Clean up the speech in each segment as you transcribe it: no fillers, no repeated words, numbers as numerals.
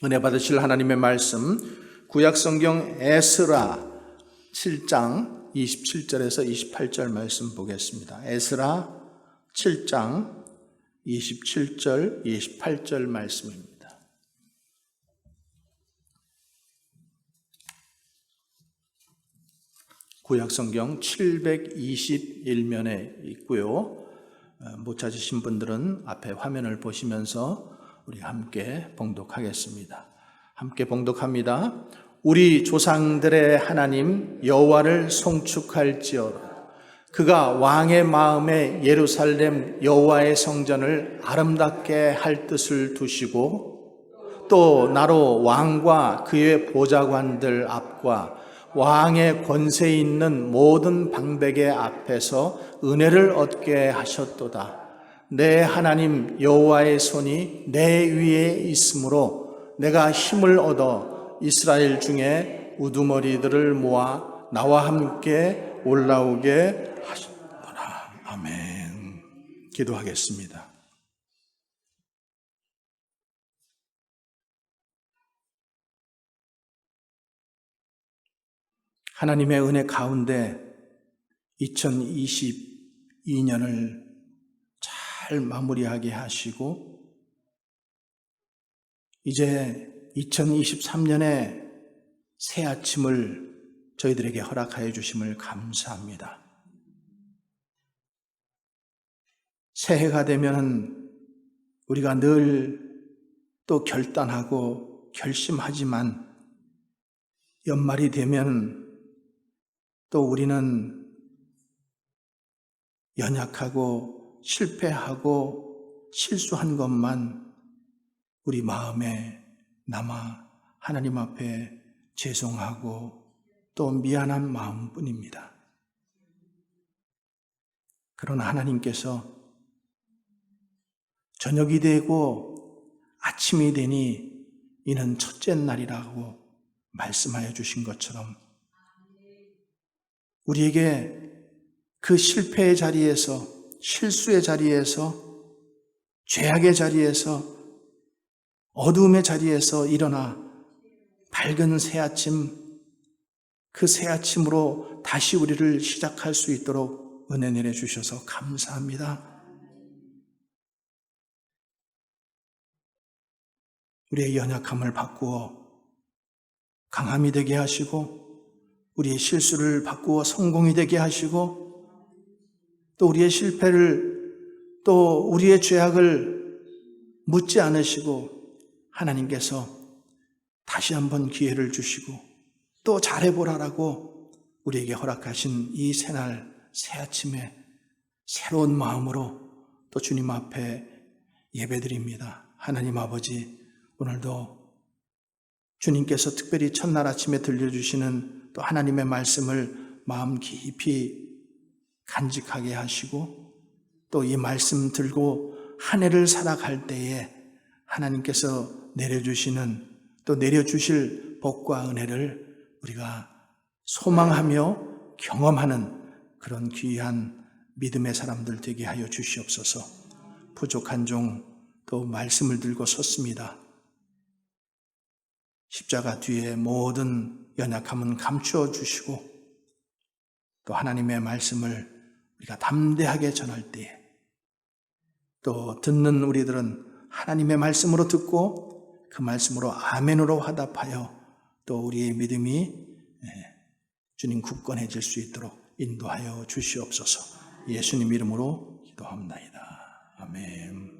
은혜 받으실 하나님의 말씀, 구약성경 에스라 7장 27절에서 28절 말씀 보겠습니다. 에스라 7장 27절, 28절 말씀입니다. 구약성경 721면에 있고요. 못 찾으신 분들은 앞에 화면을 보시면서 우리 함께 봉독하겠습니다. 함께 봉독합니다. 우리 조상들의 하나님 여호와를 송축할지어다. 그가 왕의 마음에 예루살렘 여호와의 성전을 아름답게 할 뜻을 두시고 또 나로 왕과 그의 보좌관들 앞과 왕의 권세 있는 모든 방백의 앞에서 은혜를 얻게 하셨도다. 내 하나님 여호와의 손이 내 위에 있으므로 내가 힘을 얻어 이스라엘 중에 우두머리들을 모아 나와 함께 올라오게 하셨도다. 아멘. 기도하겠습니다. 하나님의 은혜 가운데 2022년을 잘 마무리하게 하시고 이제 2023년의 새 아침을 저희들에게 허락하여 주심을 감사합니다. 새해가 되면 우리가 늘 또 결단하고 결심하지만 연말이 되면 또 우리는 연약하고 실패하고 실수한 것만 우리 마음에 남아 하나님 앞에 죄송하고 또 미안한 마음뿐입니다. 그러나 하나님께서 저녁이 되고 아침이 되니 이는 첫째 날이라고 말씀하여 주신 것처럼 우리에게 그 실패의 자리에서, 실수의 자리에서, 죄악의 자리에서, 어두움의 자리에서 일어나 밝은 새아침, 그 새아침으로 다시 우리를 시작할 수 있도록 은혜 내려주셔서 감사합니다. 우리의 연약함을 바꾸어 강함이 되게 하시고 우리의 실수를 바꾸어 성공이 되게 하시고 또 우리의 실패를 또 우리의 죄악을 묻지 않으시고 하나님께서 다시 한번 기회를 주시고 또 잘해보라라고 우리에게 허락하신 이 새날 새아침에 새로운 마음으로 또 주님 앞에 예배드립니다. 하나님 아버지, 오늘도 주님께서 특별히 첫날 아침에 들려주시는 또 하나님의 말씀을 마음 깊이 간직하게 하시고 또 이 말씀 들고 한 해를 살아갈 때에 하나님께서 내려주시는 또 내려주실 복과 은혜를 우리가 소망하며 경험하는 그런 귀한 믿음의 사람들 되게 하여 주시옵소서. 부족한 종 또 말씀을 들고 섰습니다. 십자가 뒤에 모든 연약함은 감추어 주시고 또 하나님의 말씀을 우리가 담대하게 전할 때에 또 듣는 우리들은 하나님의 말씀으로 듣고 그 말씀으로 아멘으로 화답하여 또 우리의 믿음이 주님 굳건해질 수 있도록 인도하여 주시옵소서. 예수님 이름으로 기도합나이다. 아멘.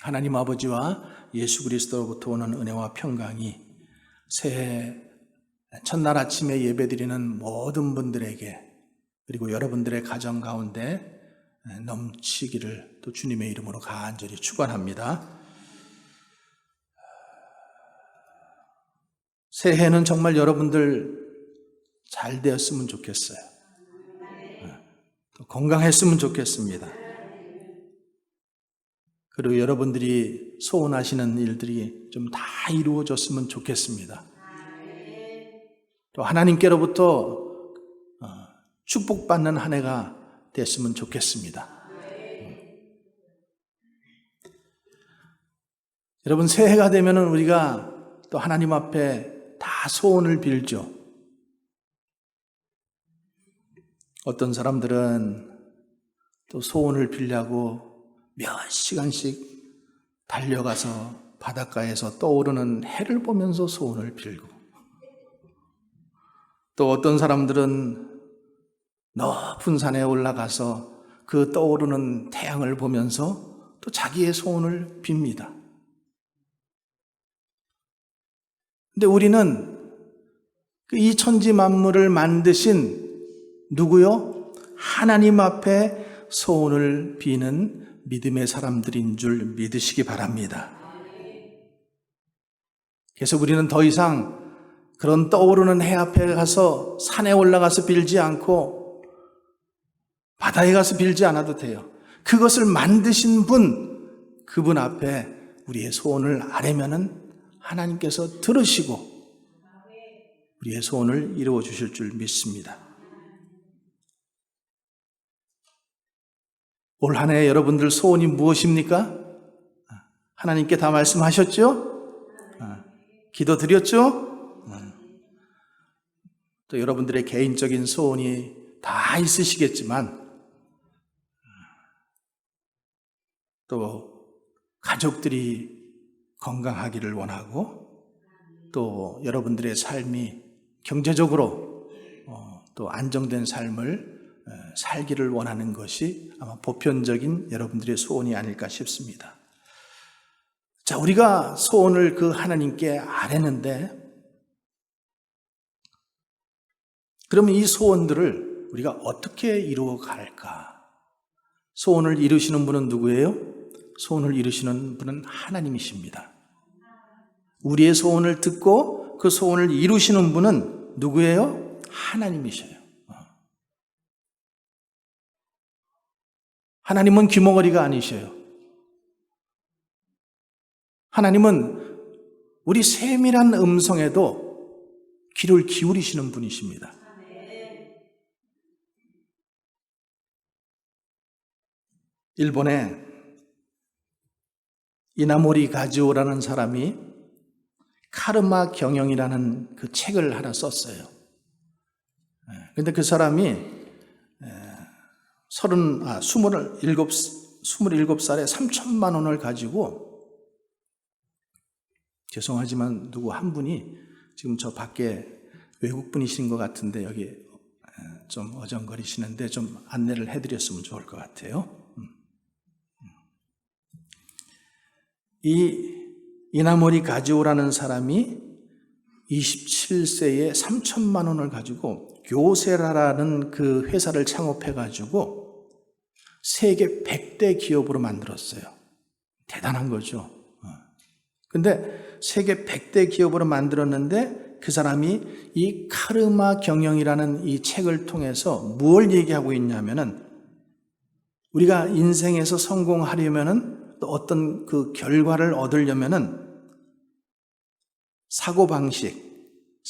하나님 아버지와 예수 그리스도로부터 오는 은혜와 평강이 새해 첫날 아침에 예배드리는 모든 분들에게 그리고 여러분들의 가정 가운데 넘치기를 또 주님의 이름으로 간절히 축원합니다. 새해는 정말 여러분들 잘 되었으면 좋겠어요. 또 건강했으면 좋겠습니다. 그리고 여러분들이 소원하시는 일들이 좀 다 이루어졌으면 좋겠습니다. 또 하나님께로부터 축복받는 한 해가 됐으면 좋겠습니다. 여러분, 새해가 되면은 우리가 또 하나님 앞에 다 소원을 빌죠. 어떤 사람들은 또 소원을 빌려고 몇 시간씩 달려가서 바닷가에서 떠오르는 해를 보면서 소원을 빌고, 또 어떤 사람들은 높은 산에 올라가서 그 떠오르는 태양을 보면서 또 자기의 소원을 빕니다. 근데 우리는 이 천지 만물을 만드신 누구요? 하나님 앞에 소원을 비는 믿음의 사람들인 줄 믿으시기 바랍니다. 그래서 우리는 더 이상 그런 떠오르는 해 앞에 가서 산에 올라가서 빌지 않고 바다에 가서 빌지 않아도 돼요. 그것을 만드신 분, 그분 앞에 우리의 소원을 아뢰면은 하나님께서 들으시고 우리의 소원을 이루어 주실 줄 믿습니다. 올 한 해 여러분들 소원이 무엇입니까? 하나님께 다 말씀하셨죠? 기도 드렸죠? 또 여러분들의 개인적인 소원이 다 있으시겠지만 또 가족들이 건강하기를 원하고 또 여러분들의 삶이 경제적으로 또 안정된 삶을 살기를 원하는 것이 아마 보편적인 여러분들의 소원이 아닐까 싶습니다. 자, 우리가 소원을 그 하나님께 아뢰는데 그러면 이 소원들을 우리가 어떻게 이루어 갈까? 소원을 이루시는 분은 누구예요? 소원을 이루시는 분은 하나님이십니다. 우리의 소원을 듣고 그 소원을 이루시는 분은 누구예요? 하나님이셔요. 하나님은 귀머거리가 아니셔요. 하나님은 우리 세밀한 음성에도 귀를 기울이시는 분이십니다. 일본에 이나모리 가즈오라는 사람이 카르마 경영이라는 그 책을 하나 썼어요. 그런데 그 사람이 27살에 3천만 원을 가지고, 죄송하지만 누구 한 분이 지금 저 밖에 외국분이신 것 같은데 여기 좀 어정거리시는데 좀 안내를 해드렸으면 좋을 것 같아요. 이 이나모리 가즈오라는 사람이 27세에 3천만 원을 가지고 교세라라는 그 회사를 창업해가지고 세계 100대 기업으로 만들었어요. 대단한 거죠. 근데 세계 100대 기업으로 만들었는데 그 사람이 이 카르마 경영이라는 이 책을 통해서 무엇을 얘기하고 있냐면은 우리가 인생에서 성공하려면은 또 어떤 그 결과를 얻으려면은 사고방식,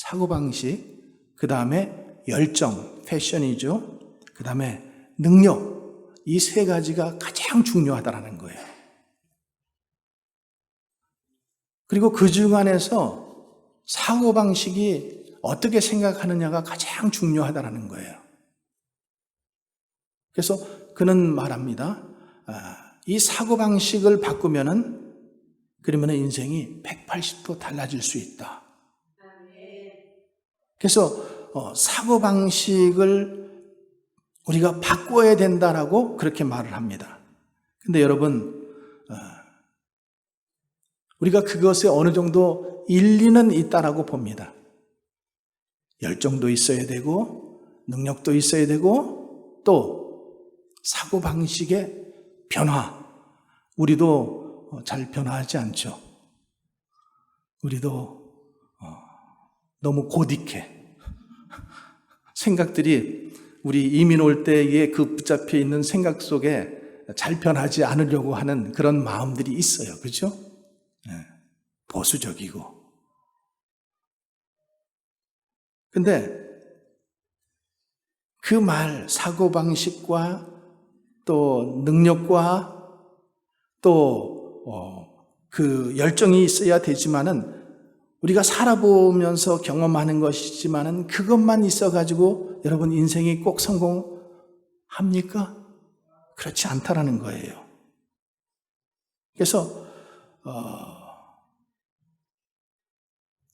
그 다음에 열정, 패션이죠. 그 다음에 능력, 이 세 가지가 가장 중요하다는 거예요. 그리고 그 중 안에서 사고방식이 어떻게 생각하느냐가 가장 중요하다는 거예요. 그래서 그는 말합니다. 이 사고방식을 바꾸면은 그러면 인생이 180도 달라질 수 있다. 그래서 사고방식을 우리가 바꿔야 된다라고 그렇게 말을 합니다. 근데 여러분, 우리가 그것에 어느 정도 일리는 있다라고 봅니다. 열정도 있어야 되고 능력도 있어야 되고 또 사고방식의 변화, 우리도 잘 변화하지 않죠. 우리도 너무 고딕해. 생각들이 우리 이민 올 때에 그 붙잡혀 있는 생각 속에 잘 변하지 않으려고 하는 그런 마음들이 있어요. 그렇죠? 보수적이고. 근데 그 말, 사고방식과 또 능력과 또 그 열정이 있어야 되지만은 우리가 살아보면서 경험하는 것이지만은 그것만 있어가지고 여러분 인생이 꼭 성공합니까? 그렇지 않다라는 거예요. 그래서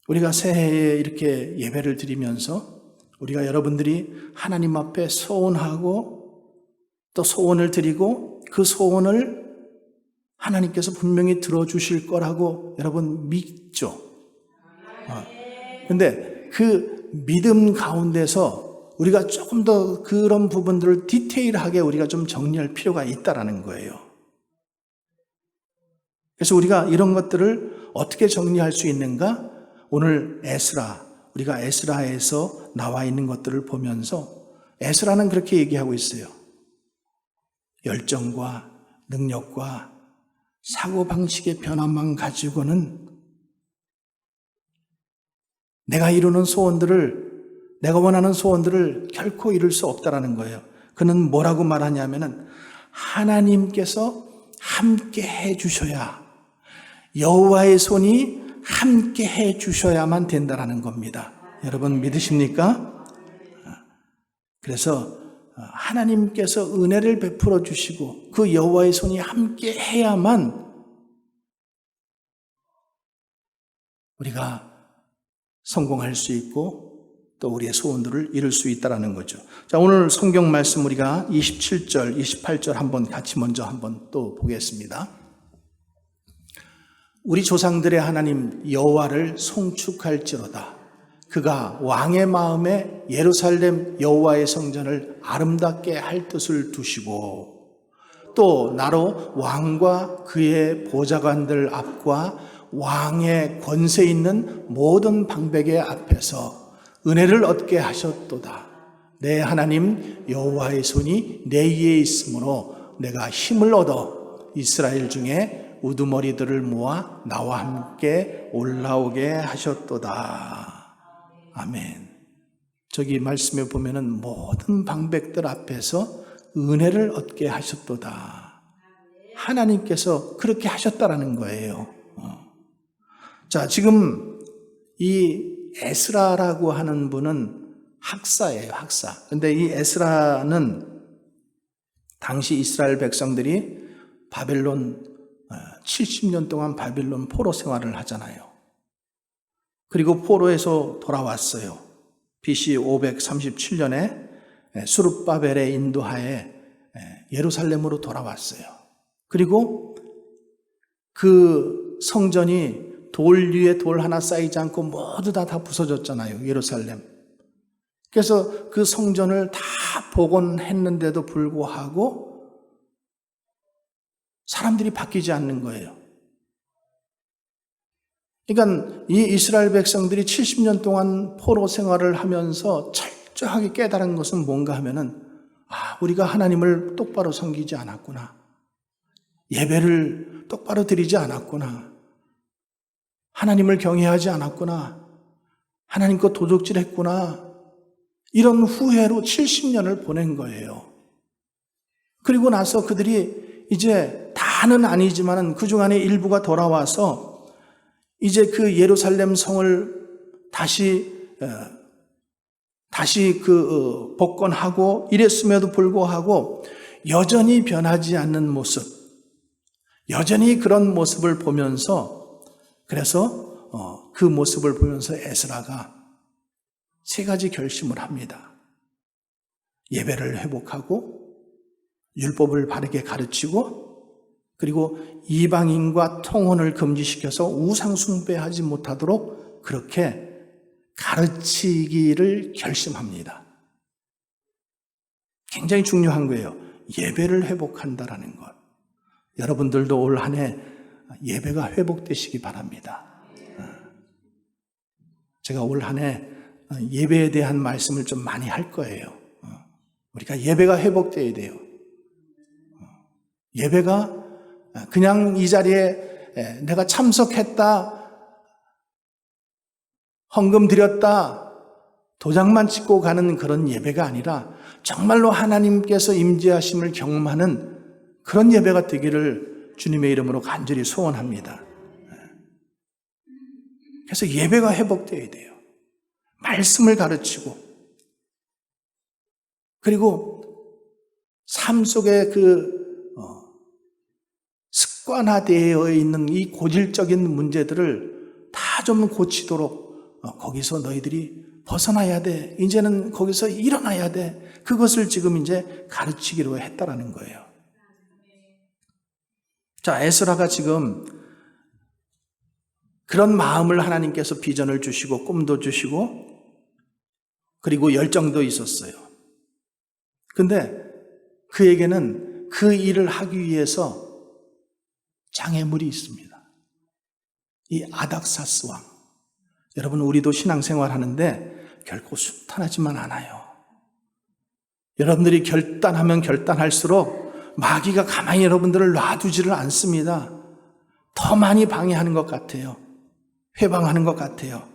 우리가 새해에 이렇게 예배를 드리면서 우리가 여러분들이 하나님 앞에 소원하고 또 소원을 드리고 그 소원을 하나님께서 분명히 들어주실 거라고 여러분 믿죠. 근데 그 믿음 가운데서 우리가 조금 더 그런 부분들을 디테일하게 우리가 좀 정리할 필요가 있다라는 거예요. 그래서 우리가 이런 것들을 어떻게 정리할 수 있는가? 오늘 에스라, 우리가 에스라에서 나와 있는 것들을 보면서 에스라는 그렇게 얘기하고 있어요. 열정과 능력과 사고방식의 변화만 가지고는 내가 이루는 소원들을, 내가 원하는 소원들을 결코 이룰 수 없다라는 거예요. 그는 뭐라고 말하냐면은 하나님께서 함께 해 주셔야, 여호와의 손이 함께 해 주셔야만 된다라는 겁니다. 여러분 믿으십니까? 그래서 하나님께서 은혜를 베풀어 주시고 그 여호와의 손이 함께 해야만 우리가 성공할 수 있고 또 우리의 소원들을 이룰 수 있다라는 거죠. 자, 오늘 성경 말씀 우리가 27절, 28절 한번 같이 먼저 한번 또 보겠습니다. 우리 조상들의 하나님 여호와를 송축할지로다. 그가 왕의 마음에 예루살렘 여호와의 성전을 아름답게 할 뜻을 두시고 또 나로 왕과 그의 보좌관들 앞과 왕의 권세 있는 모든 방백의 앞에서 은혜를 얻게 하셨도다. 내 하나님 여호와의 손이 내 위에 있으므로 내가 힘을 얻어 이스라엘 중에 우두머리들을 모아 나와 함께 올라오게 하셨도다. 아멘. 저기 말씀에 보면은 모든 방백들 앞에서 은혜를 얻게 하셨도다. 하나님께서 그렇게 하셨다라는 거예요. 자, 지금 이 에스라라고 하는 분은 학사예요, 학사. 근데 이 에스라는 당시 이스라엘 백성들이 바벨론 70년 동안 바벨론 포로 생활을 하잖아요. 그리고 포로에서 돌아왔어요. BC 537년에 수룹바벨의 인도하에 예루살렘으로 돌아왔어요. 그리고 그 성전이 돌 위에 돌 하나 쌓이지 않고 모두 다 부서졌잖아요, 예루살렘. 그래서 그 성전을 다 복원했는데도 불구하고 사람들이 바뀌지 않는 거예요. 그러니까 이 이스라엘 백성들이 70년 동안 포로 생활을 하면서 철저하게 깨달은 것은 뭔가 하면은, 우리가 하나님을 똑바로 섬기지 않았구나. 예배를 똑바로 드리지 않았구나. 하나님을 경외하지 않았구나. 하나님 것 도둑질했구나. 이런 후회로 70년을 보낸 거예요. 그리고 나서 그들이 이제 다는 아니지만은 그중 안에 일부가 돌아와서 이제 그 예루살렘 성을 다시 복권하고 이랬음에도 불구하고 여전히 변하지 않는 모습, 여전히 그런 모습을 보면서, 그래서 그 모습을 보면서 에스라가 세 가지 결심을 합니다. 예배를 회복하고 율법을 바르게 가르치고 그리고 이방인과 통혼을 금지시켜서 우상 숭배하지 못하도록 그렇게 가르치기를 결심합니다. 굉장히 중요한 거예요. 예배를 회복한다라는 것. 여러분들도 올 한 해 예배가 회복되시기 바랍니다. 제가 올 한 해 예배에 대한 말씀을 좀 많이 할 거예요. 우리가 예배가 회복되어야 돼요. 예배가 그냥 이 자리에 내가 참석했다, 헌금 드렸다, 도장만 찍고 가는 그런 예배가 아니라 정말로 하나님께서 임재하심을 경험하는 그런 예배가 되기를 주님의 이름으로 간절히 소원합니다. 그래서 예배가 회복되어야 돼요. 말씀을 가르치고, 그리고 삶 속에 습관화되어 있는 이 고질적인 문제들을 다 좀 고치도록 거기서 너희들이 벗어나야 돼. 이제는 거기서 일어나야 돼. 그것을 지금 이제 가르치기로 했다라는 거예요. 자, 에스라가 지금 그런 마음을 하나님께서 비전을 주시고 꿈도 주시고 그리고 열정도 있었어요. 근데 그에게는 그 일을 하기 위해서 장애물이 있습니다. 이 아닥사스 왕. 여러분, 우리도 신앙생활 하는데 결코 순탄하지만 않아요. 여러분들이 결단하면 결단할수록 마귀가 가만히 여러분들을 놔두지를 않습니다. 더 많이 방해하는 것 같아요. 회방하는 것 같아요.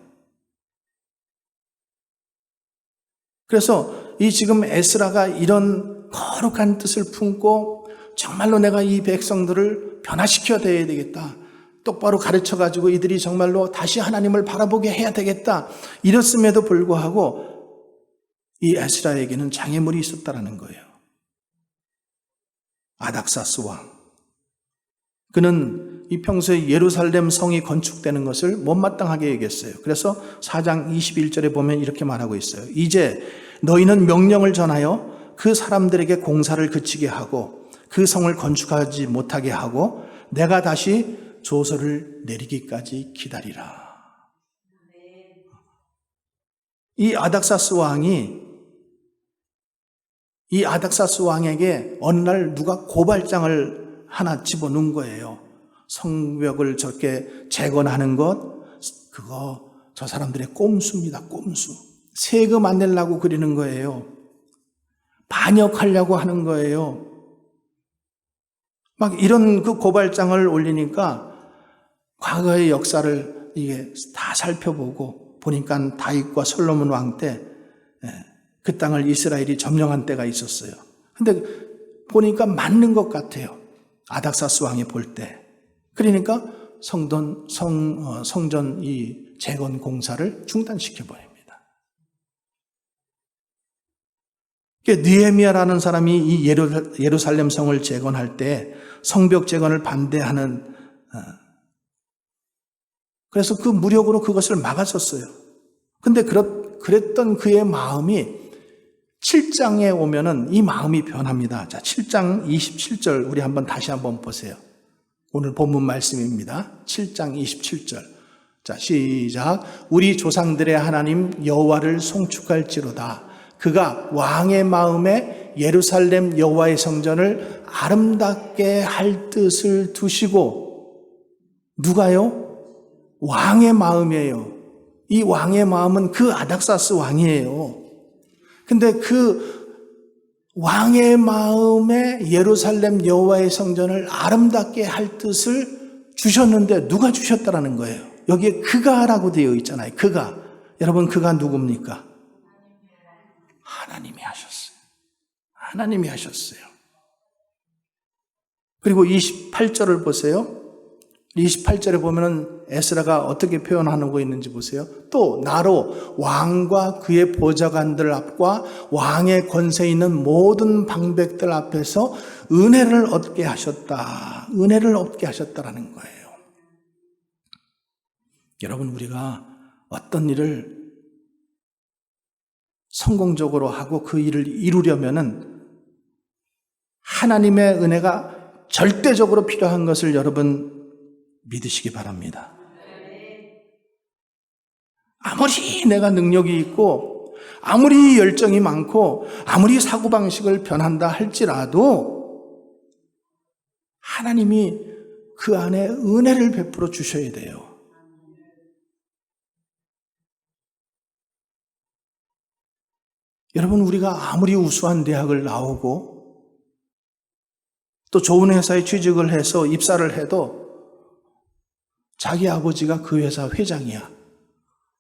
그래서 이 지금 에스라가 이런 거룩한 뜻을 품고 정말로 내가 이 백성들을 변화시켜야 되겠다. 똑바로 가르쳐가지고 이들이 정말로 다시 하나님을 바라보게 해야 되겠다. 이랬음에도 불구하고 이 에스라에게는 장애물이 있었다라는 거예요. 아닥사스 왕. 그는 이 평소에 예루살렘 성이 건축되는 것을 못마땅하게 여겼어요. 그래서 4장 21절에 보면 이렇게 말하고 있어요. 이제 너희는 명령을 전하여 그 사람들에게 공사를 그치게 하고 그 성을 건축하지 못하게 하고 내가 다시 조서를 내리기까지 기다리라. 이 아닥사스 왕에게 어느 날 누가 고발장을 하나 집어넣은 거예요. 성벽을 저렇게 재건하는 것, 그거 저 사람들의 꼼수입니다. 꼼수. 세금 안 내려고 그리는 거예요. 반역하려고 하는 거예요. 막 이런 그 고발장을 올리니까 과거의 역사를 이게 다 살펴보고 보니까 다윗과 솔로몬 왕 때 그 땅을 이스라엘이 점령한 때가 있었어요. 근데 보니까 맞는 것 같아요. 아닥사스 왕이 볼 때. 그러니까 성전 이 재건 공사를 중단시켜 버립니다. 느헤미야라는 사람이 이 예루살렘 성을 재건할 때 성벽 재건을 반대하는 그래서 그 무력으로 그것을 막았었어요. 근데 그랬던 그의 마음이 7장에 오면은 이 마음이 변합니다. 자, 7장 27절 우리 다시 한번 보세요. 오늘 본문 말씀입니다. 7장 27절. 자, 시작. 우리 조상들의 하나님 여호와를 송축할지로다. 그가 왕의 마음에 예루살렘 여호와의 성전을 아름답게 할 뜻을 두시고 누가요? 왕의 마음이에요. 이 왕의 마음은 그 아닥사스 왕이에요. 근데 그 왕의 마음에 예루살렘 여호와의 성전을 아름답게 할 뜻을 주셨는데 누가 주셨다라는 거예요. 여기에 그가라고 되어 있잖아요. 그가. 여러분, 그가 누굽니까? 하나님이 하셨어요. 하나님이 하셨어요. 그리고 28절을 보세요. 28절에 보면은 에스라가 어떻게 표현하고 있는지 보세요. 또 나로 왕과 그의 보좌관들 앞과 왕의 권세 있는 모든 방백들 앞에서 은혜를 얻게 하셨다. 은혜를 얻게 하셨다라는 거예요. 여러분, 우리가 어떤 일을 성공적으로 하고 그 일을 이루려면은 하나님의 은혜가 절대적으로 필요한 것을 여러분 믿으시기 바랍니다. 아무리 내가 능력이 있고 아무리 열정이 많고 아무리 사고방식을 변한다 할지라도 하나님이 그 안에 은혜를 베풀어 주셔야 돼요. 여러분, 우리가 아무리 우수한 대학을 나오고 또 좋은 회사에 취직을 해서 입사를 해도 자기 아버지가 그 회사 회장이야.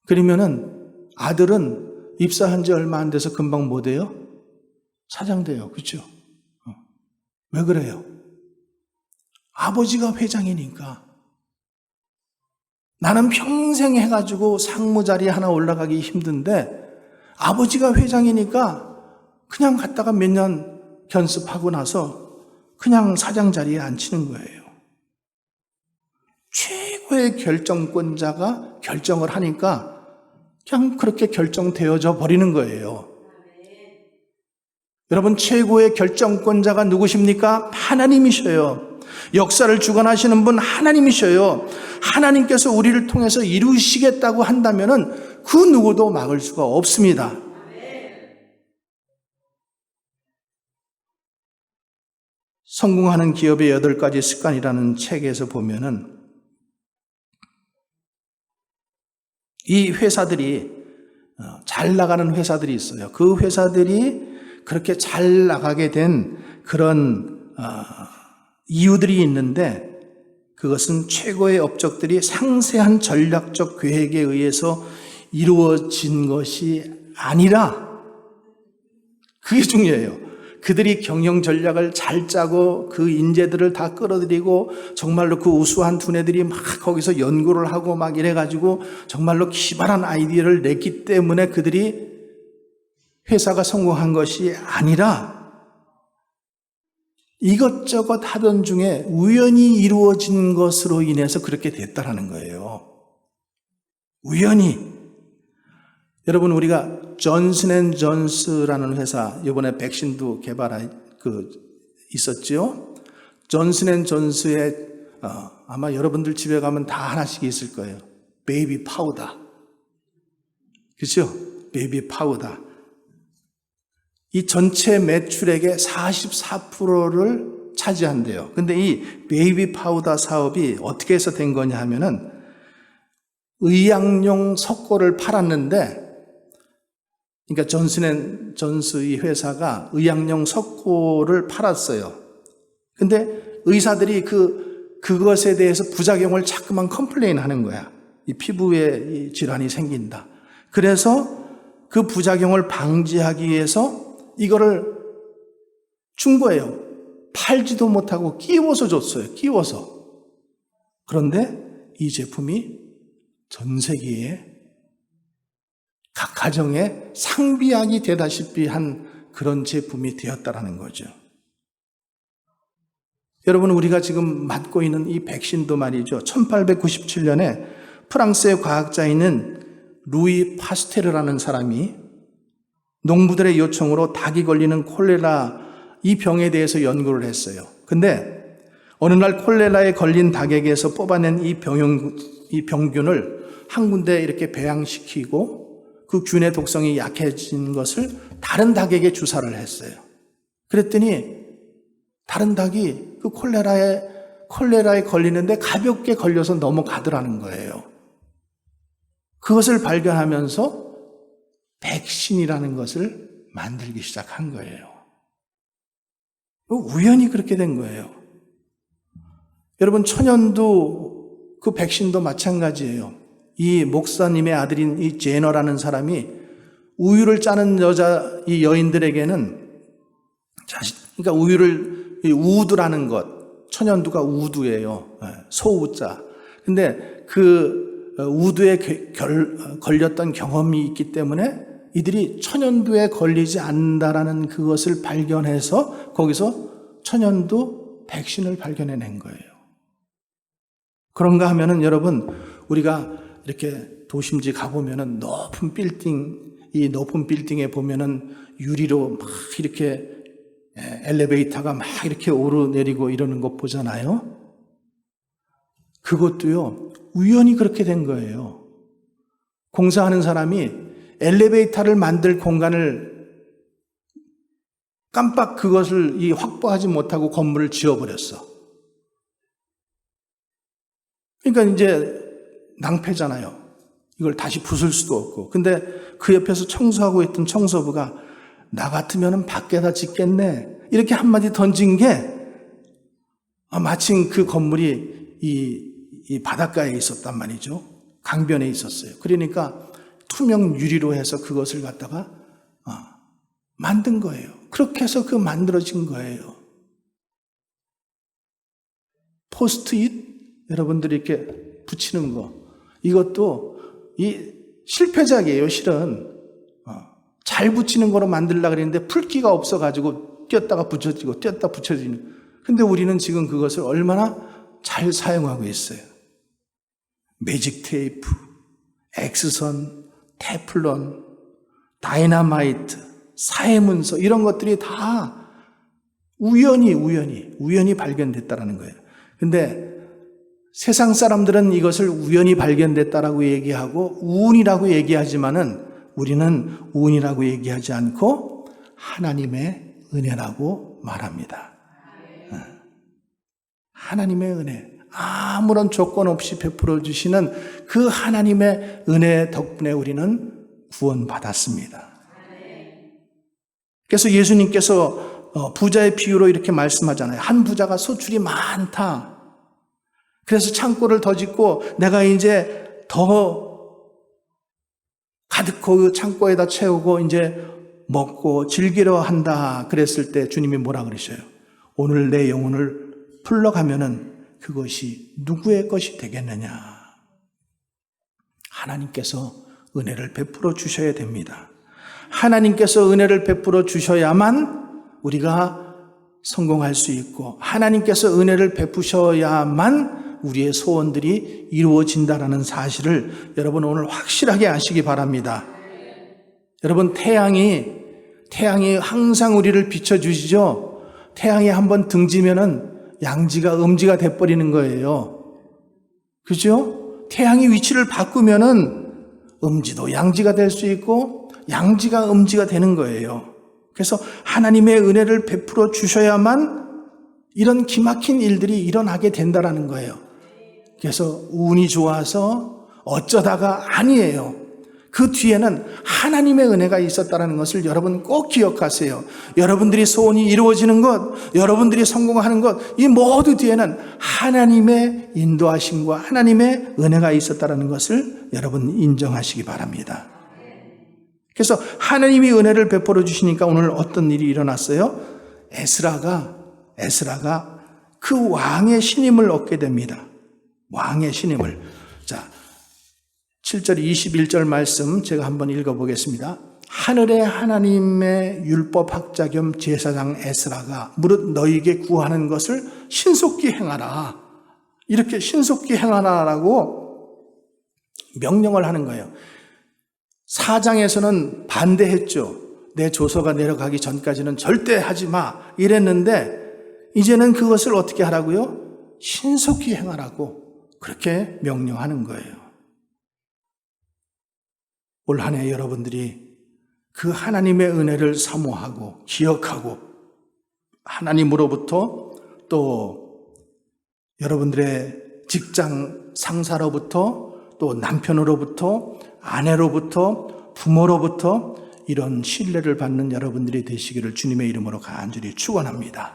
그러면은 아들은 입사한 지 얼마 안 돼서 금방 뭐 돼요? 사장 돼요. 그렇죠? 왜 그래요? 아버지가 회장이니까. 나는 평생 해가지고 상무 자리 하나 올라가기 힘든데 아버지가 회장이니까 그냥 갔다가 몇 년 견습하고 나서 그냥 사장 자리에 앉히는 거예요. 최고의 결정권자가 결정을 하니까 그냥 그렇게 결정되어져 버리는 거예요. 여러분, 최고의 결정권자가 누구십니까? 하나님이셔요. 역사를 주관하시는 분 하나님이셔요. 하나님께서 우리를 통해서 이루시겠다고 한다면은 그 누구도 막을 수가 없습니다. 성공하는 기업의 8가지 습관이라는 책에서 보면은 이 회사들이 잘 나가는 회사들이 있어요. 그 회사들이 그렇게 잘 나가게 된 그런 이유들이 있는데 그것은 최고의 업적들이 상세한 전략적 계획에 의해서 이루어진 것이 아니라 그게 중요해요. 그들이 경영 전략을 잘 짜고 그 인재들을 다 끌어들이고 정말로 그 우수한 두뇌들이 막 거기서 연구를 하고 막 이래가지고 정말로 기발한 아이디어를 냈기 때문에 그들이 회사가 성공한 것이 아니라 이것저것 하던 중에 우연히 이루어진 것으로 인해서 그렇게 됐다라는 거예요. 우연히. 여러분, 우리가 존슨앤존스라는 회사, 이번에 백신도 있었죠. 존슨앤존스의 아마 여러분들 집에 가면 다 하나씩 있을 거예요. 베이비 파우더. 그렇죠? 베이비 파우더. 이 전체 매출액의 44%를 차지한대요. 근데 이 베이비 파우더 사업이 어떻게 해서 된 거냐 하면은 의약용 석고를 팔았는데, 그러니까 존슨앤존스 이 회사가 의약용 석고를 팔았어요. 근데 의사들이 그것에 대해서 부작용을 자꾸만 컴플레인 하는 거야. 이 피부에 질환이 생긴다. 그래서 그 부작용을 방지하기 위해서 이거를 준 거예요. 팔지도 못하고 끼워서 줬어요. 끼워서. 그런데 이 제품이 전 세계에 각 가정에 상비약이 되다시피 한 그런 제품이 되었다라는 거죠. 여러분, 우리가 지금 맞고 있는 이 백신도 말이죠. 1897년에 프랑스의 과학자인 루이 파스테르라는 사람이 농부들의 요청으로 닭이 걸리는 콜레라 이 병에 대해서 연구를 했어요. 근데 어느 날 콜레라에 걸린 닭에게서 뽑아낸 이 병균을 한 군데 이렇게 배양시키고 그 균의 독성이 약해진 것을 다른 닭에게 주사를 했어요. 그랬더니 다른 닭이 그 콜레라에 걸리는데 가볍게 걸려서 넘어가더라는 거예요. 그것을 발견하면서 백신이라는 것을 만들기 시작한 거예요. 우연히 그렇게 된 거예요. 여러분, 천연두 그 백신도 마찬가지예요. 이 목사님의 아들인 이 제너라는 사람이 우유를 짜는 이 여인들에게는 그러니까 우두라는 것, 천연두가 우두예요. 소우자. 근데 그 우두에 걸렸던 경험이 있기 때문에 이들이 천연두에 걸리지 않는다라는 그것을 발견해서 거기서 천연두 백신을 발견해낸 거예요. 그런가 하면은 여러분, 우리가 이렇게 도심지 가보면은 이 높은 빌딩에 보면은 유리로 막 이렇게 엘리베이터가 막 이렇게 오르내리고 이러는 것 보잖아요. 그것도요, 우연히 그렇게 된 거예요. 공사하는 사람이 엘리베이터를 만들 공간을 깜빡 그것을 확보하지 못하고 건물을 지어버렸어. 그러니까 이제 낭패잖아요. 이걸 다시 부술 수도 없고. 근데 그 옆에서 청소하고 있던 청소부가 나 같으면 밖에다 짓겠네. 이렇게 한마디 던진 게 마침 그 건물이 이 바닷가에 있었단 말이죠. 강변에 있었어요. 그러니까 투명 유리로 해서 그것을 갖다가 만든 거예요. 그렇게 해서 만들어진 거예요. 포스트잇 여러분들이 이렇게 붙이는 거. 이것도 이 실패작이에요, 실은. 잘 붙이는 거로 만들려고 그랬는데 풀기가 없어가지고 띄었다가 붙여지고 띄었다 붙여지는. 근데 우리는 지금 그것을 얼마나 잘 사용하고 있어요. 매직 테이프, 엑스선, 테플론, 다이너마이트, 사회문서 이런 것들이 다 우연히 발견됐다라는 거예요. 근데 세상 사람들은 이것을 우연히 발견됐다라고 얘기하고 우운이라고 얘기하지만은 우리는 우운이라고 얘기하지 않고 하나님의 은혜라고 말합니다. 하나님의 은혜, 아무런 조건 없이 베풀어 주시는 그 하나님의 은혜 덕분에 우리는 구원받았습니다. 그래서 예수님께서 부자의 비유로 이렇게 말씀하잖아요. 한 부자가 소출이 많다. 그래서 창고를 더 짓고 내가 이제 더 가득 그 창고에다 채우고 이제 먹고 즐기려 한다. 그랬을 때 주님이 뭐라 그러셔요? 오늘 내 영혼을 풀러가면은 그것이 누구의 것이 되겠느냐? 하나님께서 은혜를 베풀어 주셔야 됩니다. 하나님께서 은혜를 베풀어 주셔야만 우리가 성공할 수 있고 하나님께서 은혜를 베푸셔야만 우리의 소원들이 이루어진다라는 사실을 여러분 오늘 확실하게 아시기 바랍니다. 여러분 태양이 항상 우리를 비춰주시죠. 태양이 한번 등지면은 양지가 음지가 돼버리는 거예요. 그죠? 태양이 위치를 바꾸면은 음지도 양지가 될 수 있고 양지가 음지가 되는 거예요. 그래서 하나님의 은혜를 베풀어 주셔야만 이런 기막힌 일들이 일어나게 된다라는 거예요. 그래서 운이 좋아서 어쩌다가 아니에요. 그 뒤에는 하나님의 은혜가 있었다는 것을 여러분 꼭 기억하세요. 여러분들이 소원이 이루어지는 것, 여러분들이 성공하는 것, 이 모두 뒤에는 하나님의 인도하심과 하나님의 은혜가 있었다는 것을 여러분 인정하시기 바랍니다. 그래서 하나님이 은혜를 베풀어 주시니까 오늘 어떤 일이 일어났어요? 에스라가 그 왕의 신임을 얻게 됩니다. 왕의 신임을. 자, 7절 21절 말씀 제가 한번 읽어보겠습니다. 하늘의 하나님의 율법학자 겸 제사장 에스라가 무릇 너희에게 구하는 것을 신속히 행하라. 이렇게 신속히 행하라라고 명령을 하는 거예요. 사장에서는 반대했죠. 내 조서가 내려가기 전까지는 절대 하지 마 이랬는데 이제는 그것을 어떻게 하라고요? 신속히 행하라고 그렇게 명령하는 거예요. 올 한 해 여러분들이 그 하나님의 은혜를 사모하고 기억하고 하나님으로부터 또 여러분들의 직장 상사로부터 또 남편으로부터 아내로부터 부모로부터 이런 신뢰를 받는 여러분들이 되시기를 주님의 이름으로 간절히 축원합니다.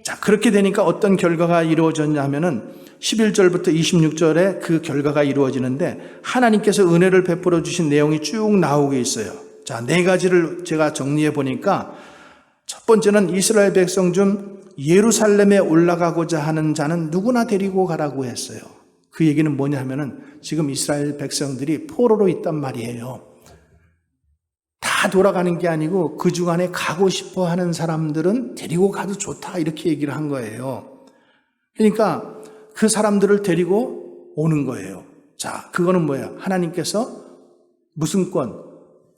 자, 그렇게 되니까 어떤 결과가 이루어졌냐면은 11절부터 26절에 그 결과가 이루어지는데 하나님께서 은혜를 베풀어 주신 내용이 쭉 나오고 있어요. 자, 네 가지를 제가 정리해 보니까 첫 번째는 이스라엘 백성 중 예루살렘에 올라가고자 하는 자는 누구나 데리고 가라고 했어요. 그 얘기는 뭐냐면은 지금 이스라엘 백성들이 포로로 있단 말이에요. 다 돌아가는 게 아니고 그 중간에 가고 싶어 하는 사람들은 데리고 가도 좋다 이렇게 얘기를 한 거예요. 그러니까 그 사람들을 데리고 오는 거예요. 자, 그거는 뭐예요? 하나님께서 무슨 권?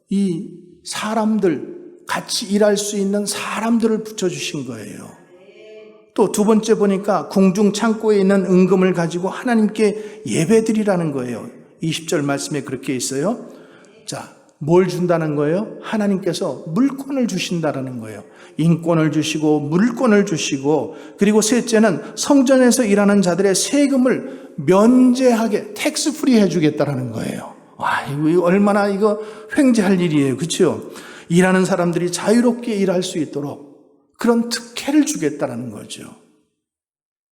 이 사람들, 같이 일할 수 있는 사람들을 붙여주신 거예요. 또 두 번째 보니까 궁중 창고에 있는 은금을 가지고 하나님께 예배드리라는 거예요. 20절 말씀에 그렇게 있어요. 자, 뭘 준다는 거예요? 하나님께서 물권을 주신다는 거예요. 인권을 주시고 물권을 주시고 그리고 셋째는 성전에서 일하는 자들의 세금을 면제하게 텍스 프리 해주겠다는 거예요. 와, 이거 얼마나 이거 횡재할 일이에요. 그렇죠? 일하는 사람들이 자유롭게 일할 수 있도록 그런 특혜를 주겠다는 거죠.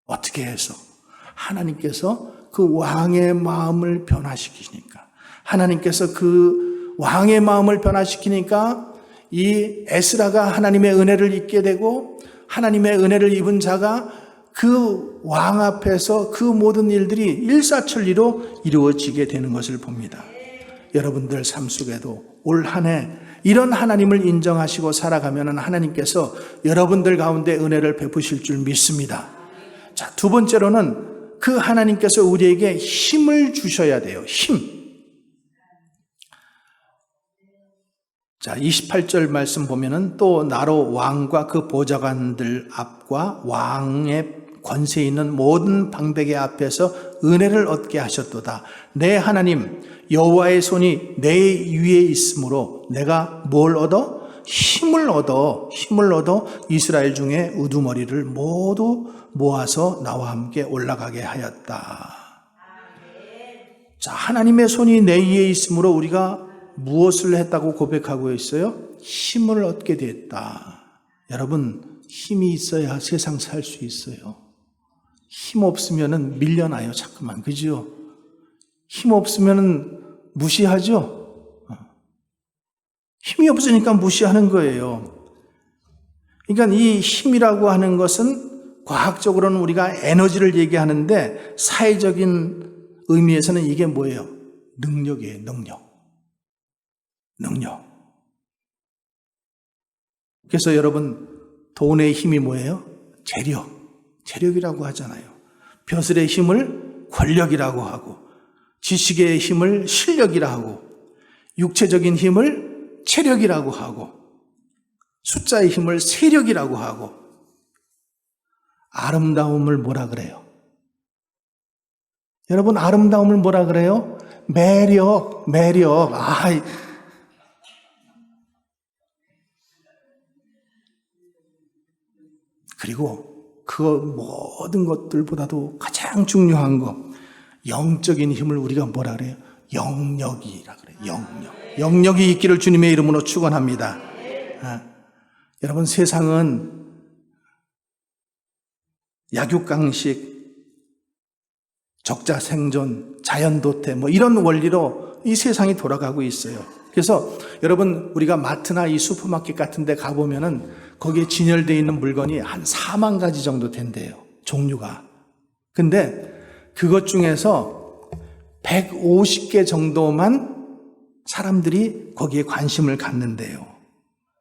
어떻게 해서? 하나님께서 그 왕의 마음을 변화시키시니까 하나님께서 그 왕의 마음을 변화시키니까 이 에스라가 하나님의 은혜를 입게 되고 하나님의 은혜를 입은 자가 그 왕 앞에서 그 모든 일들이 일사천리로 이루어지게 되는 것을 봅니다. 여러분들 삶 속에도 올 한 해 이런 하나님을 인정하시고 살아가면 하나님께서 여러분들 가운데 은혜를 베푸실 줄 믿습니다. 자, 두 번째로는 그 하나님께서 우리에게 힘을 주셔야 돼요. 힘. 자, 28절 말씀 보면은 또 나로 왕과 그 보좌관들 앞과 왕의 권세 있는 모든 방백의 앞에서 은혜를 얻게 하셨도다. 내 하나님 여호와의 손이 내 위에 있으므로 내가 뭘 얻어? 힘을 얻어 이스라엘 중에 우두머리를 모두 모아서 나와 함께 올라가게 하였다. 자, 하나님의 손이 내 위에 있으므로 우리가 무엇을 했다고 고백하고 있어요? 힘을 얻게 됐다. 여러분, 힘이 있어야 세상 살 수 있어요. 힘 없으면은 밀려나요, 자꾸만. 그죠? 힘 없으면은 무시하죠? 힘이 없으니까 무시하는 거예요. 그러니까 이 힘이라고 하는 것은 과학적으로는 우리가 에너지를 얘기하는데 사회적인 의미에서는 이게 뭐예요? 능력이에요, 능력. 그래서 여러분, 돈의 힘이 뭐예요? 재력이라고 하잖아요. 벼슬의 힘을 권력이라고 하고, 지식의 힘을 실력이라고 하고, 육체적인 힘을 체력이라고 하고, 숫자의 힘을 세력이라고 하고, 아름다움을 뭐라 그래요? 여러분, 아름다움을 뭐라 그래요? 매력. 그리고 그 모든 것들보다도 가장 중요한 거, 영적인 힘을 우리가 뭐라 그래요? 영력이라 그래요. 영력이 있기를 주님의 이름으로 축원합니다. 여러분, 세상은 약육강식, 적자생존, 자연도태 이런 원리로 이 세상이 돌아가고 있어요. 그래서 여러분, 우리가 마트나 이 슈퍼마켓 같은 데 가보면은 거기에 진열되어 있는 물건이 한 4만 가지 정도 된대요, 종류가. 근데 그것 중에서 150개 정도만 사람들이 거기에 관심을 갖는데요.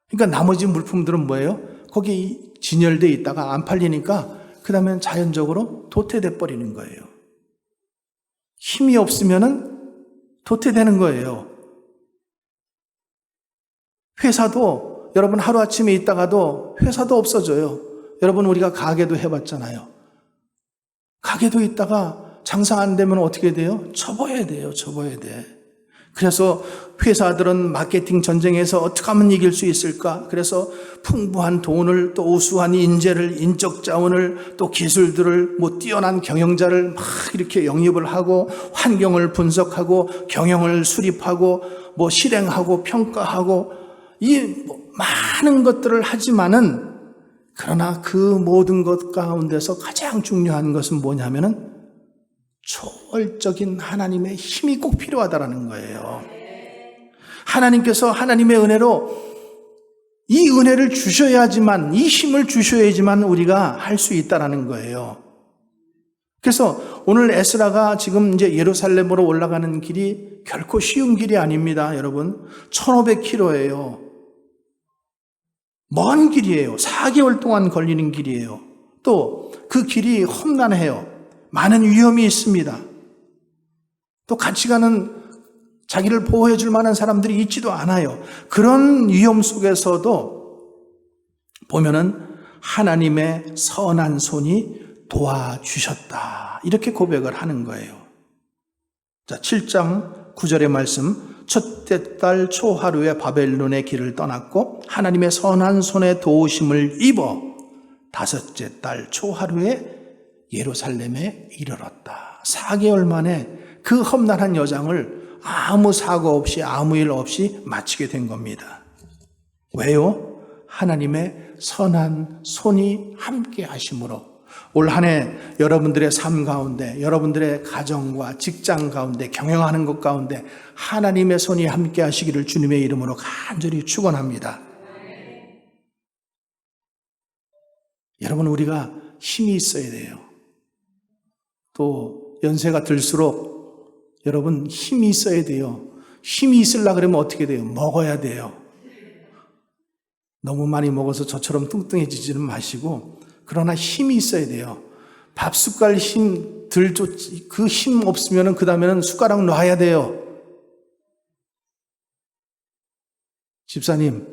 그러니까 나머지 물품들은 뭐예요? 거기 진열되어 있다가 안 팔리니까 그 다음엔 자연적으로 도태돼 버리는 거예요. 힘이 없으면은 도태되는 거예요. 회사도 여러분 하루아침에 있다가도 회사도 없어져요. 여러분, 우리가 가게도 해봤잖아요. 가게도 있다가 장사 안 되면 어떻게 돼요? 접어야 돼. 그래서 회사들은 마케팅 전쟁에서 어떻게 하면 이길 수 있을까? 그래서 풍부한 돈을, 또 우수한 인재를, 인적 자원을, 또 기술들을, 뛰어난 경영자를 막 이렇게 영입을 하고, 환경을 분석하고, 경영을 수립하고, 실행하고, 평가하고, 이 많은 것들을 하지만은, 그러나 그 모든 것 가운데서 가장 중요한 것은 뭐냐면은 초월적인 하나님의 힘이 꼭 필요하다라는 거예요. 하나님께서 하나님의 은혜로 이 은혜를 주셔야지만, 이 힘을 주셔야지만 우리가 할 수 있다라는 거예요. 그래서 오늘 에스라가 지금 이제 예루살렘으로 올라가는 길이 결코 쉬운 길이 아닙니다, 여러분. 1500km예요. 먼 길이에요. 4개월 동안 걸리는 길이에요. 또 그 길이 험난해요. 많은 위험이 있습니다. 또 같이 가는, 자기를 보호해 줄 만한 사람들이 있지도 않아요. 그런 위험 속에서도 보면은 하나님의 선한 손이 도와주셨다, 이렇게 고백을 하는 거예요. 자, 7장 9절의 말씀. 첫째 달 초하루에 바벨론의 길을 떠났고 하나님의 선한 손의 도우심을 입어 다섯째 달 초하루에 예루살렘에 이르렀다. 4개월 만에 그 험난한 여정을 아무 사고 없이, 아무 일 없이 마치게 된 겁니다. 왜요? 하나님의 선한 손이 함께 하심으로. 올 한 해 여러분들의 삶 가운데, 여러분들의 가정과 직장 가운데, 경영하는 것 가운데 하나님의 손이 함께 하시기를 주님의 이름으로 간절히 축원합니다. 여러분, 우리가 힘이 있어야 돼요. 또 연세가 들수록 여러분 힘이 있어야 돼요. 힘이 있으려고 그러면 어떻게 돼요? 먹어야 돼요. 너무 많이 먹어서 저처럼 뚱뚱해지지는 마시고, 그러나 힘이 있어야 돼요. 밥 숟갈 힘 그 힘 없으면 그 다음에는 숟가락 놔야 돼요. 집사님,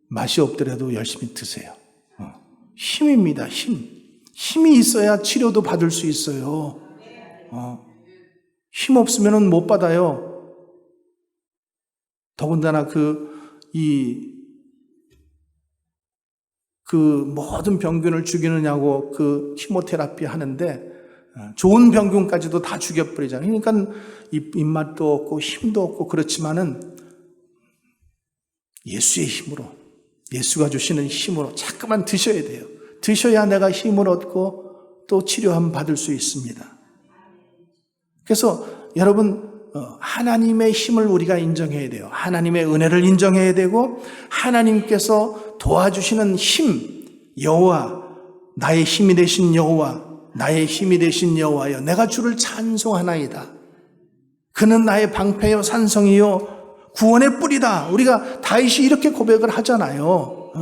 맛이 없더라도 열심히 드세요. 힘입니다. 힘이 있어야 치료도 받을 수 있어요. 힘 없으면 못 받아요. 더군다나 모든 병균을 죽이느냐고 키모테라피 하는데, 좋은 병균까지도 다 죽여버리잖아요. 그러니까 입맛도 없고 힘도 없고 그렇지만은 예수의 힘으로, 예수가 주시는 힘으로 자꾸만 드셔야 돼요. 드셔야 내가 힘을 얻고 또 치료함 받을 수 있습니다. 그래서 여러분, 하나님의 힘을 우리가 인정해야 돼요. 하나님의 은혜를 인정해야 되고, 하나님께서 도와주시는 힘, 여호와, 나의 힘이 되신 여호와, 나의 힘이 되신 여호와여, 내가 주를 찬송하나이다. 그는 나의 방패요 산성이요 구원의 뿔이다. 우리가 다윗이 이렇게 고백을 하잖아요.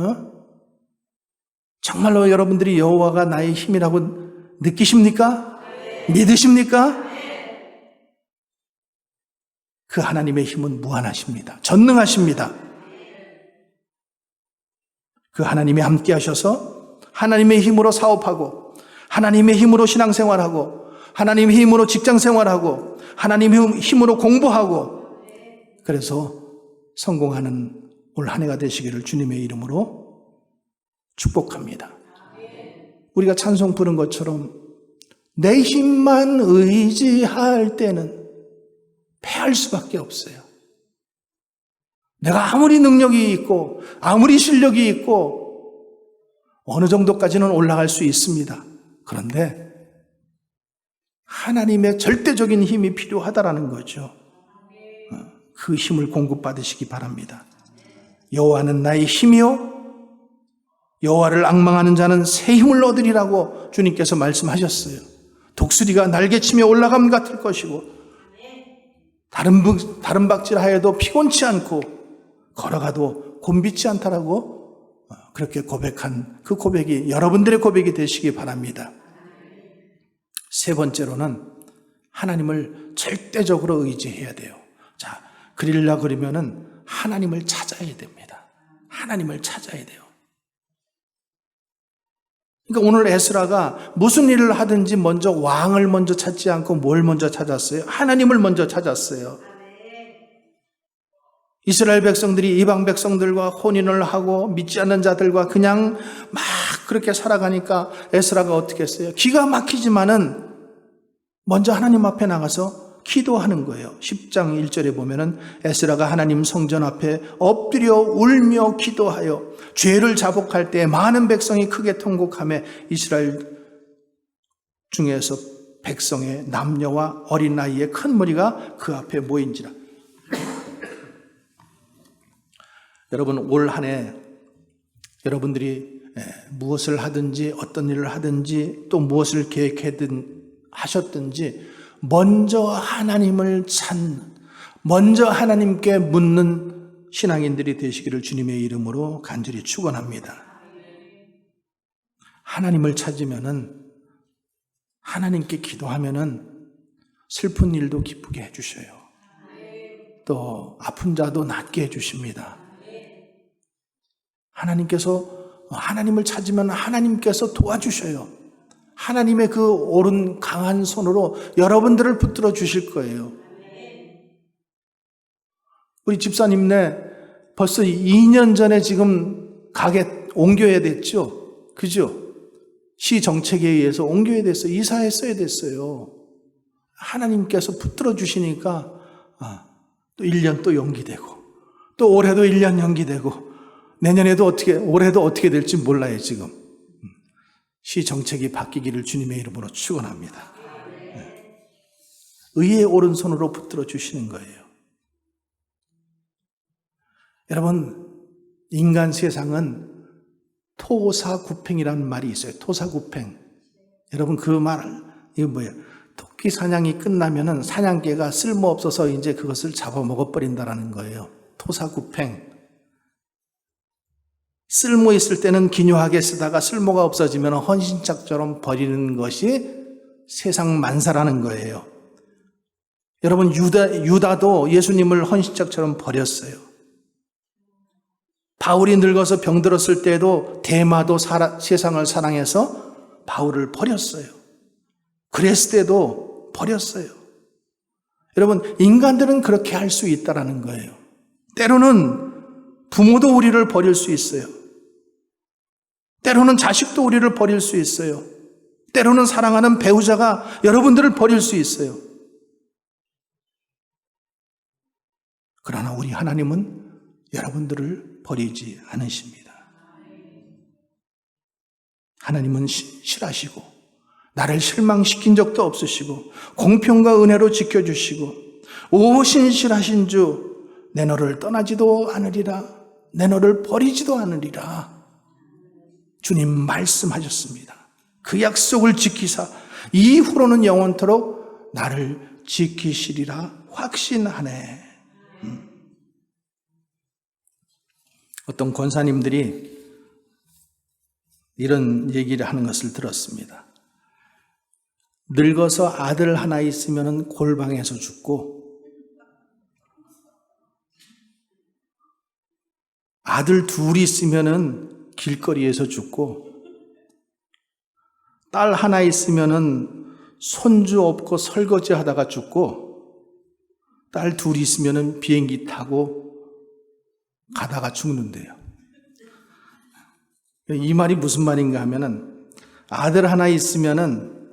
정말로 여러분들이 여호와가 나의 힘이라고 느끼십니까? 믿으십니까? 그 하나님의 힘은 무한하십니다. 전능하십니다. 그 하나님이 함께 하셔서 하나님의 힘으로 사업하고, 하나님의 힘으로 신앙생활하고, 하나님의 힘으로 직장생활하고, 하나님의 힘으로 공부하고, 그래서 성공하는 올 한 해가 되시기를 주님의 이름으로 축복합니다. 우리가 찬송 부른 것처럼 내 힘만 의지할 때는 패할 수밖에 없어요. 내가 아무리 능력이 있고 아무리 실력이 있고 어느 정도까지는 올라갈 수 있습니다. 그런데 하나님의 절대적인 힘이 필요하다라는 거죠. 그 힘을 공급받으시기 바랍니다. 여호와는 나의 힘이요, 여호와를 앙망하는 자는 새 힘을 얻으리라고 주님께서 말씀하셨어요. 독수리가 날개치며 올라감 같을 것이고, 다른 박질하여도 피곤치 않고 걸어가도 곤비치 않다라고 그렇게 고백한 그 고백이 여러분들의 고백이 되시기 바랍니다. 세 번째로는 하나님을 절대적으로 의지해야 돼요. 자, 그리려고 그러면은 하나님을 찾아야 됩니다. 하나님을 찾아야 돼요. 그러니까 오늘 에스라가 무슨 일을 하든지 먼저 왕을 먼저 찾지 않고 뭘 먼저 찾았어요? 하나님을 먼저 찾았어요. 이스라엘 백성들이 이방 백성들과 혼인을 하고 믿지 않는 자들과 그냥 막 그렇게 살아가니까 에스라가 어떻게 했어요? 기가 막히지만은 먼저 하나님 앞에 나가서 기도하는 거예요. 10장 1절에 보면은 에스라가 하나님 성전 앞에 엎드려 울며 기도하여 죄를 자복할 때 많은 백성이 크게 통곡하며 이스라엘 중에서 백성의 남녀와 어린 나이의 큰 무리가 그 앞에 모인지라. 여러분, 올 한 해 여러분들이 무엇을 하든지 어떤 일을 하든지 또 무엇을 하셨든지 먼저 하나님을 찾는, 먼저 하나님께 묻는 신앙인들이 되시기를 주님의 이름으로 간절히 축원합니다. 하나님을 찾으면은, 하나님께 기도하면은 슬픈 일도 기쁘게 해주셔요. 또 아픈 자도 낫게 해주십니다. 하나님을 찾으면 하나님께서 도와주셔요. 하나님의 그 오른 강한 손으로 여러분들을 붙들어 주실 거예요. 우리 집사님네 벌써 2년 전에 지금 가게 옮겨야 됐죠? 그죠? 시 정책에 의해서 옮겨야 됐어요. 이사했어야 됐어요. 하나님께서 붙들어 주시니까 또 1년 또 연기되고, 또 올해도 1년 연기되고, 내년에도 올해도 어떻게 될지 몰라요, 지금. 시 정책이 바뀌기를 주님의 이름으로 축원합니다. 의의 오른손으로 붙들어 주시는 거예요. 여러분, 인간 세상은 토사구팽이라는 말이 있어요. 토사구팽. 여러분 그 말, 이거 뭐예요? 토끼 사냥이 끝나면은 사냥개가 쓸모없어서 이제 그것을 잡아먹어버린다라는 거예요. 토사구팽. 쓸모 있을 때는 기묘하게 쓰다가 쓸모가 없어지면 헌신짝처럼 버리는 것이 세상 만사라는 거예요. 여러분 유다도 예수님을 헌신짝처럼 버렸어요. 바울이 늙어서 병들었을 때도 데마도 세상을 사랑해서 바울을 버렸어요. 그랬을 때도 버렸어요. 여러분 인간들은 그렇게 할 수 있다라는 거예요. 때로는 부모도 우리를 버릴 수 있어요. 때로는 자식도 우리를 버릴 수 있어요. 때로는 사랑하는 배우자가 여러분들을 버릴 수 있어요. 그러나 우리 하나님은 여러분들을 버리지 않으십니다. 하나님은 싫어하시고 나를 실망시킨 적도 없으시고 공평과 은혜로 지켜주시고 오 신실하신 주 내 너를 떠나지도 않으리라, 내 너를 버리지도 않으리라 주님 말씀하셨습니다. 그 약속을 지키사 이후로는 영원토록 나를 지키시리라 확신하네. 어떤 권사님들이 이런 얘기를 하는 것을 들었습니다. 늙어서 아들 하나 있으면 골방에서 죽고 아들 둘이 있으면 길거리에서 죽고 딸 하나 있으면 손주 없고 설거지 하다가 죽고 딸 둘이 있으면 비행기 타고 가다가 죽는데요. 이 말이 무슨 말인가 하면은 아들 하나 있으면은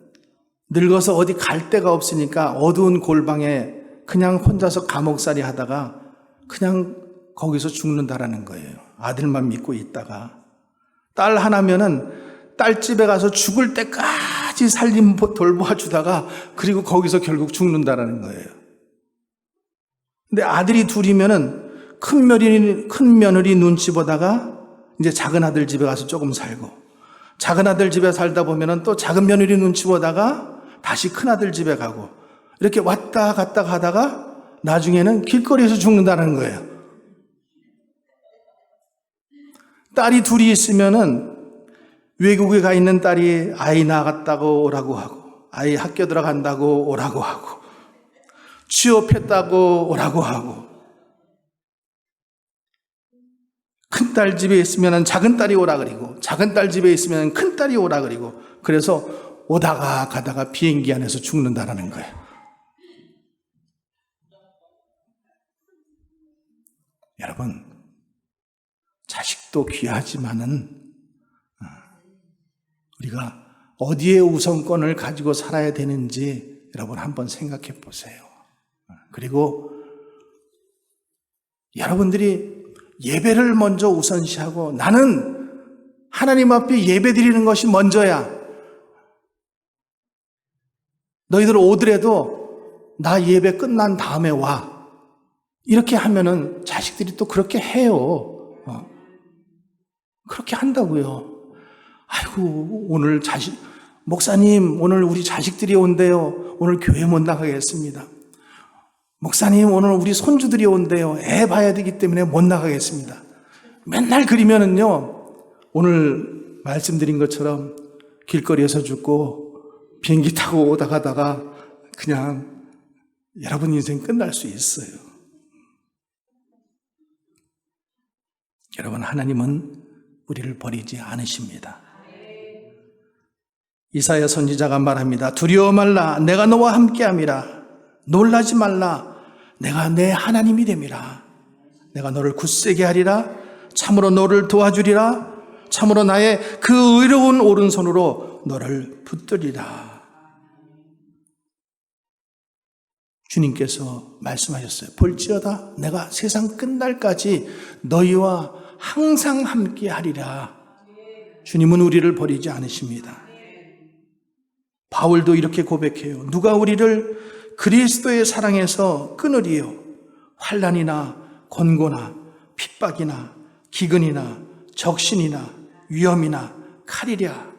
늙어서 어디 갈 데가 없으니까 어두운 골방에 그냥 혼자서 감옥살이 하다가 그냥 거기서 죽는다라는 거예요. 아들만 믿고 있다가. 딸 하나면은 딸 집에 가서 죽을 때까지 살림 돌봐주다가 그리고 거기서 결국 죽는다라는 거예요. 근데 아들이 둘이면은 큰 며느리 눈치 보다가 이제 작은 아들 집에 가서 조금 살고, 작은 아들 집에 살다 보면은 또 작은 며느리 눈치 보다가 다시 큰 아들 집에 가고, 이렇게 왔다 갔다 가다가 나중에는 길거리에서 죽는다는 거예요. 딸이 둘이 있으면은 외국에 가 있는 딸이 아이 나갔다고 오라고 하고, 아이 학교 들어간다고 오라고 하고, 취업했다고 오라고 하고, 큰딸 집에 있으면 작은 딸이 오라 그리고, 작은 딸 집에 있으면 큰 딸이 오라 그리고, 그래서 오다가 가다가 비행기 안에서 죽는다라는 거예요. 여러분, 자식도 귀하지만은 우리가 어디에 우선권을 가지고 살아야 되는지 여러분 한번 생각해 보세요. 그리고 여러분들이 예배를 먼저 우선시하고 나는 하나님 앞에 예배 드리는 것이 먼저야. 너희들 오더라도 나 예배 끝난 다음에 와. 이렇게 하면은 자식들이 또 그렇게 해요. 그렇게 한다고요. 아이고, 오늘 목사님, 오늘 우리 자식들이 온대요. 오늘 교회 못 나가겠습니다. 목사님, 오늘 우리 손주들이 온대요. 애 봐야 되기 때문에 못 나가겠습니다. 맨날 그러면은요, 오늘 말씀드린 것처럼 길거리에서 죽고 비행기 타고 오다 가다가 그냥 여러분 인생 끝날 수 있어요. 여러분, 하나님은 우리를 버리지 않으십니다. 이사야 선지자가 말합니다. 두려워 말라, 내가 너와 함께함이라. 놀라지 말라, 내가 내 하나님이 됨이라. 내가 너를 굳세게 하리라. 참으로 너를 도와주리라. 참으로 나의 그 의로운 오른손으로 너를 붙들리라. 주님께서 말씀하셨어요. 볼지어다 내가 세상 끝날까지 너희와 항상 함께 하리라. 주님은 우리를 버리지 않으십니다. 바울도 이렇게 고백해요. 누가 우리를 그리스도의 사랑에서 끊으리요? 환난이나 권고나 핍박이나 기근이나 적신이나 위험이나 칼이랴.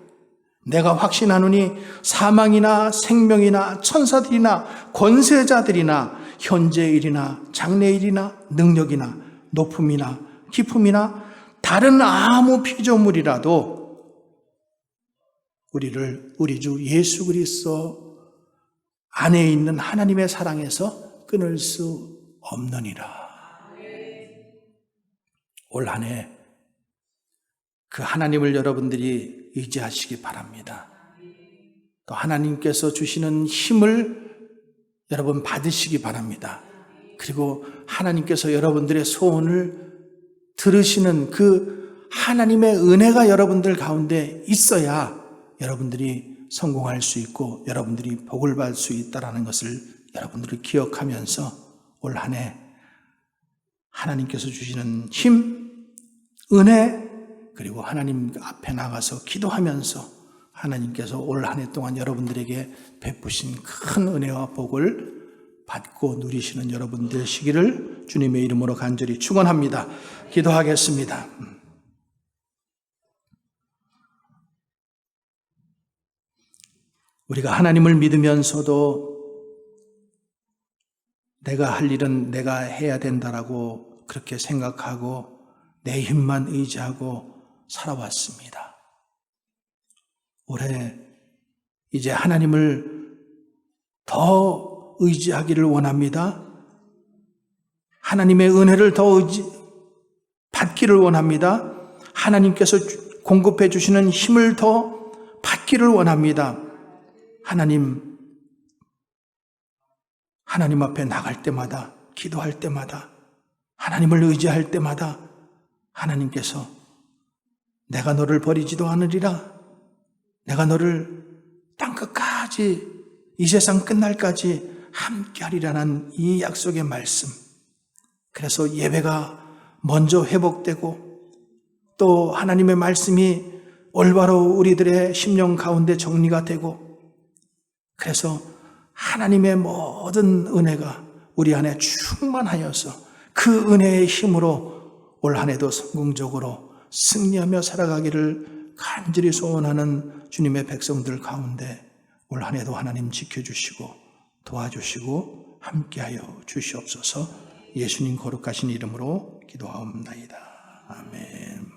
내가 확신하노니 사망이나 생명이나 천사들이나 권세자들이나 현재일이나 장래일이나 능력이나 높음이나 깊음이나 다른 아무 피조물이라도 우리를 우리 주 예수 그리스도 안에 있는 하나님의 사랑에서 끊을 수 없느니라. 올 한 해 그 하나님을 여러분들이 의지하시기 바랍니다. 또 하나님께서 주시는 힘을 여러분 받으시기 바랍니다. 그리고 하나님께서 여러분들의 소원을 들으시는 그 하나님의 은혜가 여러분들 가운데 있어야 여러분들이 성공할 수 있고 여러분들이 복을 받을 수 있다는 것을 여러분들이 기억하면서 올 한 해 하나님께서 주시는 힘, 은혜, 그리고 하나님 앞에 나가서 기도하면서 하나님께서 올 한 해 동안 여러분들에게 베푸신 큰 은혜와 복을 받고 누리시는 여러분 되시기를 주님의 이름으로 간절히 축원합니다. 기도하겠습니다. 우리가 하나님을 믿으면서도 내가 할 일은 내가 해야 된다라고 그렇게 생각하고 내 힘만 의지하고 살아왔습니다. 올해 이제 하나님을 더 의지하기를 원합니다. 하나님의 은혜를 더 받기를 원합니다. 하나님께서 공급해 주시는 힘을 더 받기를 원합니다. 하나님 앞에 나갈 때마다, 기도할 때마다, 하나님을 의지할 때마다 하나님께서 내가 너를 버리지도 않으리라, 내가 너를 땅끝까지, 이 세상 끝날까지 함께하리라는 이 약속의 말씀, 그래서 예배가 먼저 회복되고 또 하나님의 말씀이 올바로 우리들의 심령 가운데 정리가 되고, 그래서 하나님의 모든 은혜가 우리 안에 충만하여서 그 은혜의 힘으로 올 한 해도 성공적으로 승리하며 살아가기를 간절히 소원하는 주님의 백성들 가운데 올 한 해도 하나님 지켜주시고 도와주시고 함께하여 주시옵소서. 예수님 거룩하신 이름으로 기도하옵나이다. 아멘.